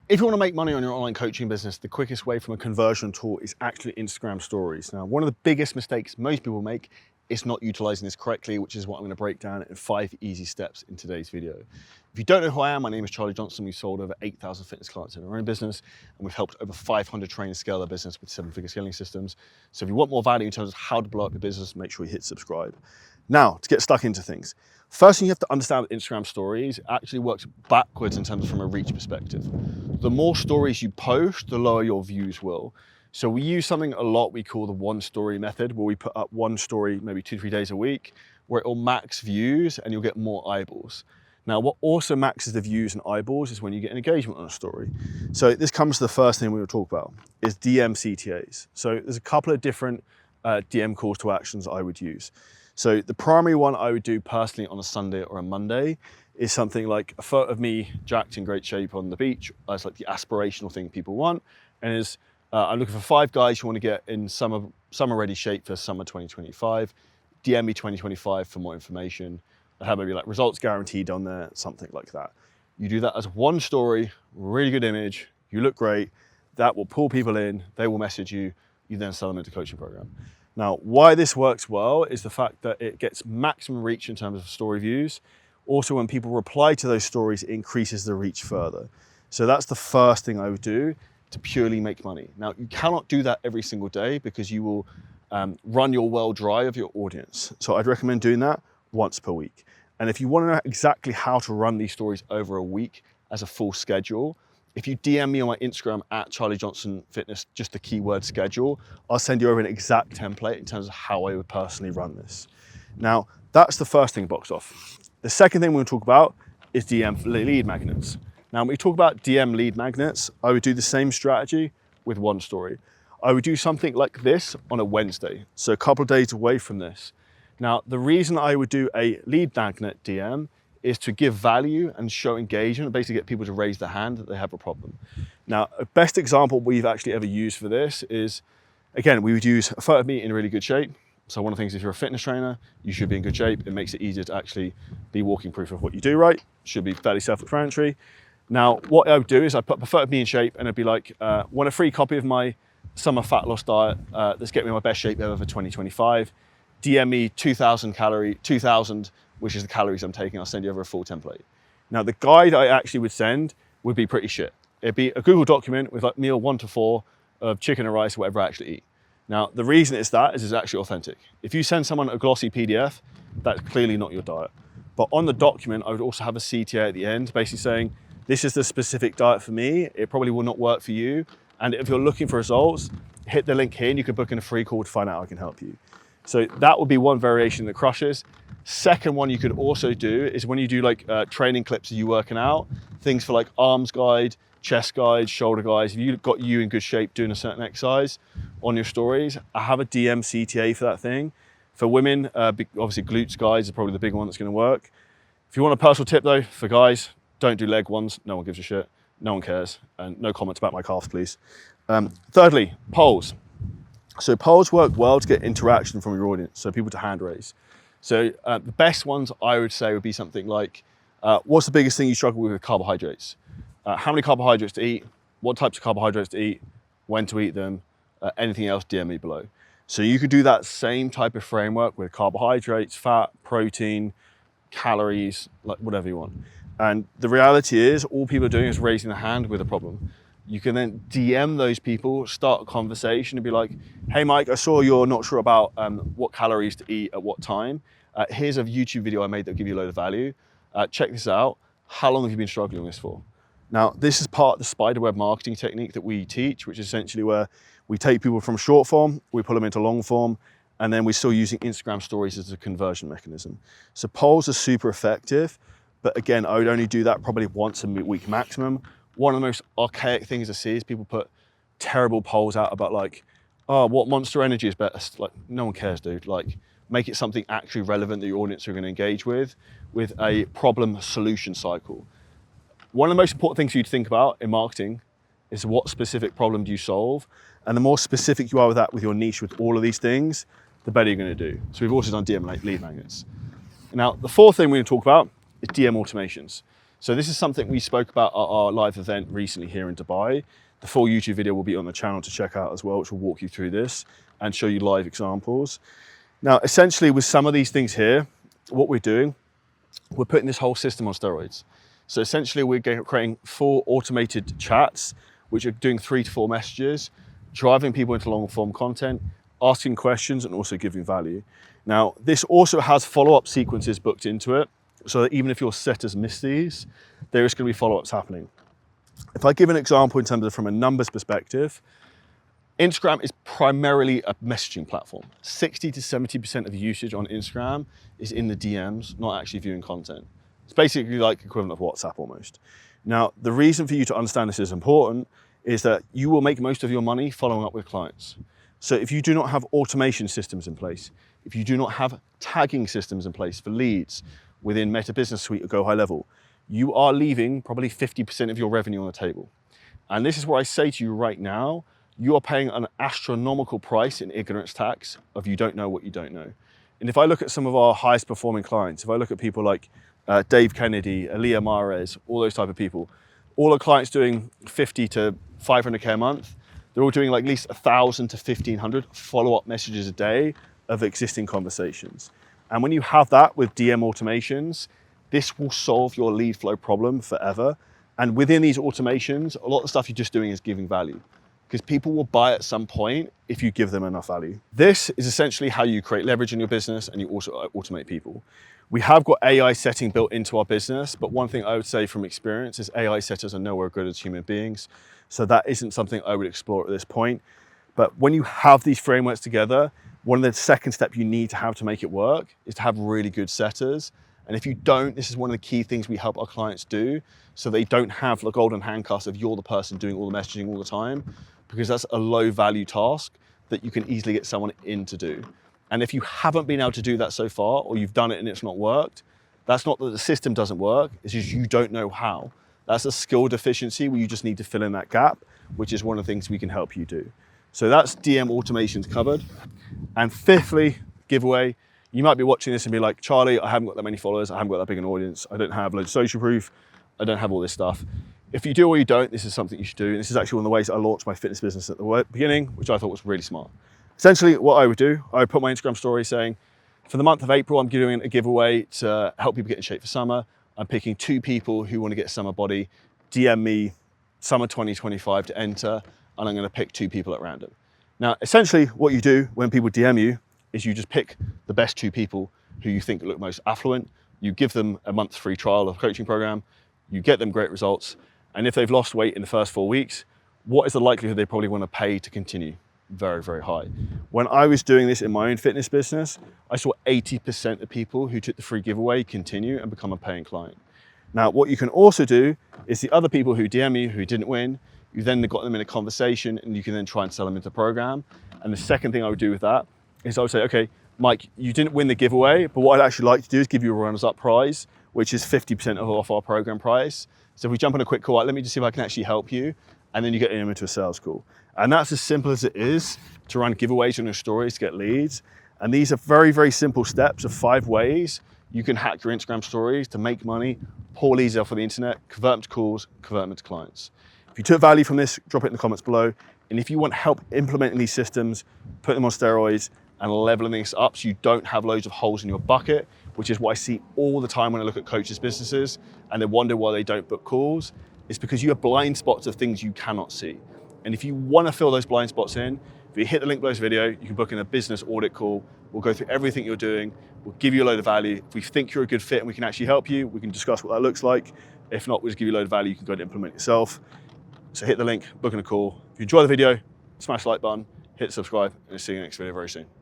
If you want to make money on your online coaching business, the quickest way from a conversion tool is actually Instagram stories. Now, one of the biggest mistakes most people make is not utilizing this correctly, which is what I'm going to break down in 5 easy steps in today's video. If you don't know who I am, my name is Charlie Johnson. We've sold over 8,000 fitness clients in our own business, and we've helped over 500 trainers scale their business with 7-figure scaling systems. So if you want more value in terms of how to blow up your business, make sure you hit subscribe. Now, to get stuck into things. First thing you have to understand with Instagram stories, it actually works backwards in terms of from a reach perspective. The more stories you post, the lower your views will. So we use something a lot we call the 1 story method, where we put up 1 story maybe 2-3 days a week, where it will max views and you'll get more eyeballs. Now, what also maxes the views and eyeballs is when you get an engagement on a story. So this comes to the first thing we will talk about, is DM CTAs. So there's a couple of different DM calls to actions I would use. So the primary one I would do personally on a Sunday or a Monday is something like a photo of me jacked in great shape on the beach. That's like the aspirational thing people want. And is I'm looking for 5 guys who want to get in summer ready shape for summer 2025. DM me 2025 for more information. I have maybe like results guaranteed on there, something like that. You do that as 1 story, really good image. You look great. That will pull people in. They will message you. You then sell them into the coaching program. Now, why this works well is the fact that it gets maximum reach in terms of story views. Also, when people reply to those stories, it increases the reach further. So that's the first thing I would do to purely make money. Now, you cannot do that every single day because you will run your well dry of your audience. So I'd recommend doing that once per week. And if you want to know exactly how to run these stories over a week as a full schedule, if you DM me on my Instagram at Charlie Johnson Fitness, just the keyword schedule, I'll send you over an exact template in terms of how I would personally run this. Now, that's the first thing boxed off. The second thing we're going to talk about is DM lead magnets. Now, when we talk about DM lead magnets, I would do the same strategy with 1 story. I would do something like this on a Wednesday, so a couple of days away from this. Now, the reason I would do a lead magnet DM is to give value and show engagement, basically get people to raise their hand that they have a problem. Now, a best example we've actually ever used for this is, again, we would use a photo of me in really good shape. So one of the things, if you're a fitness trainer, you should be in good shape. It makes it easier to actually be walking proof of what you do right. Should be fairly self-explanatory. Now, what I would do is I'd put a photo of me in shape and it'd be like, want a free copy of my summer fat loss diet. Let's get me in my best shape ever for 2025. DM me 2,000, which is the calories I'm taking. I'll send you over a full template. Now, the guide I actually would send would be pretty shit. It'd be a Google document with like meal 1 to 4 of chicken and rice, whatever I actually eat. Now, the reason it's actually authentic. If you send someone a glossy PDF, that's clearly not your diet. But on the document, I would also have a CTA at the end, basically saying, this is the specific diet for me. It probably will not work for you. And if you're looking for results, hit the link here and you can book in a free call to find out how I can help you. So that would be one variation that crushes. Second one you could also do is when you do like training clips of you working out, things for like arms guide, chest guide, shoulder guides. If you've got you in good shape doing a certain exercise on your stories, I have a DM CTA for that thing. For women, obviously glutes guides are probably the big one that's going to work. If you want a personal tip though, for guys, don't do leg ones. No one gives a shit. No one cares. And no comments about my calves, please. Thirdly, polls. So polls work well to get interaction from your audience, so people to hand raise. So the best ones I would say would be something like, what's the biggest thing you struggle with carbohydrates? How many carbohydrates to eat? What types of carbohydrates to eat? When to eat them? Anything else, DM me below. So you could do that same type of framework with carbohydrates, fat, protein, calories, like whatever you want. And the reality is all people are doing is raising their hand with a problem. You can then DM those people, start a conversation and be like, hey Mike, I saw you're not sure about what calories to eat at what time. Here's a YouTube video I made that'll give you a load of value. Check this out. How long have you been struggling with this for? Now, this is part of the spiderweb marketing technique that we teach, which is essentially where we take people from short form, we pull them into long form, and then we're still using Instagram stories as a conversion mechanism. So polls are super effective. But again, I would only do that probably once a week maximum. One of the most archaic things I see is people put terrible polls out about like, oh, what Monster Energy is best? Like, no one cares, dude. Like, make it something actually relevant that your audience are going to engage with a problem solution cycle. One of the most important things for you to think about in marketing is what specific problem do you solve? And the more specific you are with that, with your niche, with all of these things, the better you're going to do. So we've also done DM lead magnets. Now, the fourth thing we're going to talk about is DM automations. So this is something we spoke about at our live event recently here in Dubai. The full YouTube video will be on the channel to check out as well, which will walk you through this and show you live examples. Now, essentially with some of these things here, what we're doing, we're putting this whole system on steroids. So essentially we're creating 4 automated chats, which are doing 3 to 4 messages, driving people into long form content, asking questions and also giving value. Now, this also has follow-up sequences booked into it, so that even if your setters miss these, there is going to be follow-ups happening. If I give an example in terms of from a numbers perspective, Instagram is primarily a messaging platform. 60 to 70% of the usage on Instagram is in the DMs, not actually viewing content. It's basically like equivalent of WhatsApp almost. Now, the reason for you to understand this is important is that you will make most of your money following up with clients. So if you do not have automation systems in place, if you do not have tagging systems in place for leads within Meta Business Suite or Go High Level, you are leaving probably 50% of your revenue on the table. And this is where I say to you right now, you are paying an astronomical price in ignorance tax of you don't know what you don't know. And if I look at some of our highest performing clients, if I look at people like Dave Kennedy, Aaliyah Mahrez, all those type of people, all our clients doing 50 to 500K a month, they're all doing like at least 1,000 to 1,500 follow-up messages a day of existing conversations. And when you have that with DM automations, this will solve your lead flow problem forever. And within these automations, a lot of the stuff you're just doing is giving value, because people will buy at some point if you give them enough value. This is essentially how you create leverage in your business and you also automate people. We have got AI setting built into our business, but one thing I would say from experience is AI setters are nowhere good as human beings. So that isn't something I would explore at this point. But when you have these frameworks together, one of the second steps you need to have to make it work is to have really good setters. And if you don't, this is one of the key things we help our clients do, so they don't have the golden handcuffs of you're the person doing all the messaging all the time, because that's a low value task that you can easily get someone in to do. And if you haven't been able to do that so far, or you've done it and it's not worked, that's not that the system doesn't work, it's just you don't know how. That's a skill deficiency where you just need to fill in that gap, which is one of the things we can help you do. So that's DM automations covered. And fifthly, giveaway. You might be watching this and be like, Charlie, I haven't got that many followers, I haven't got that big an audience, I don't have loads of social proof, I don't have all this stuff. If you do or you don't, this is something you should do. And this is actually one of the ways I launched my fitness business at the beginning, which I thought was really smart. Essentially, what I would do, I would put my Instagram story saying, for the month of April, I'm doing a giveaway to help people get in shape for summer. I'm picking 2 people who want to get summer body, DM me summer 2025 to enter, and I'm going to pick 2 people at random. Now, essentially what you do when people DM you is you just pick the best 2 people who you think look most affluent. You give them a month's free trial of a coaching program, you get them great results. And if they've lost weight in the first 4 weeks, what is the likelihood they probably want to pay to continue? Very, very high. When I was doing this in my own fitness business, I saw 80% of people who took the free giveaway continue and become a paying client. Now, what you can also do is the other people who DM you who didn't win, you then got them in a conversation and you can then try and sell them into the program. And the second thing I would do with that is I would say, okay, Mike, you didn't win the giveaway, but what I'd actually like to do is give you a runners-up prize, which is 50% off our program price. So if we jump on a quick call, let me just see if I can actually help you. And then you get them into a sales call. And that's as simple as it is to run giveaways on your stories to get leads. And these are very, very simple steps of 5 ways you can hack your Instagram stories to make money, pull leads off of the internet, convert them to calls, convert them to clients. If you took value from this, drop it in the comments below. And if you want help implementing these systems, put them on steroids and leveling things up so you don't have loads of holes in your bucket, which is what I see all the time when I look at coaches' businesses and they wonder why they don't book calls. It's because you have blind spots of things you cannot see. And if you want to fill those blind spots in, if you hit the link below this video, you can book in a business audit call. We'll go through everything you're doing. We'll give you a load of value. If we think you're a good fit and we can actually help you, we can discuss what that looks like. If not, we'll just give you a load of value. You can go and implement yourself. So hit the link, book in a call. If you enjoy the video, smash the like button, hit subscribe, and I'll see you in the next video very soon.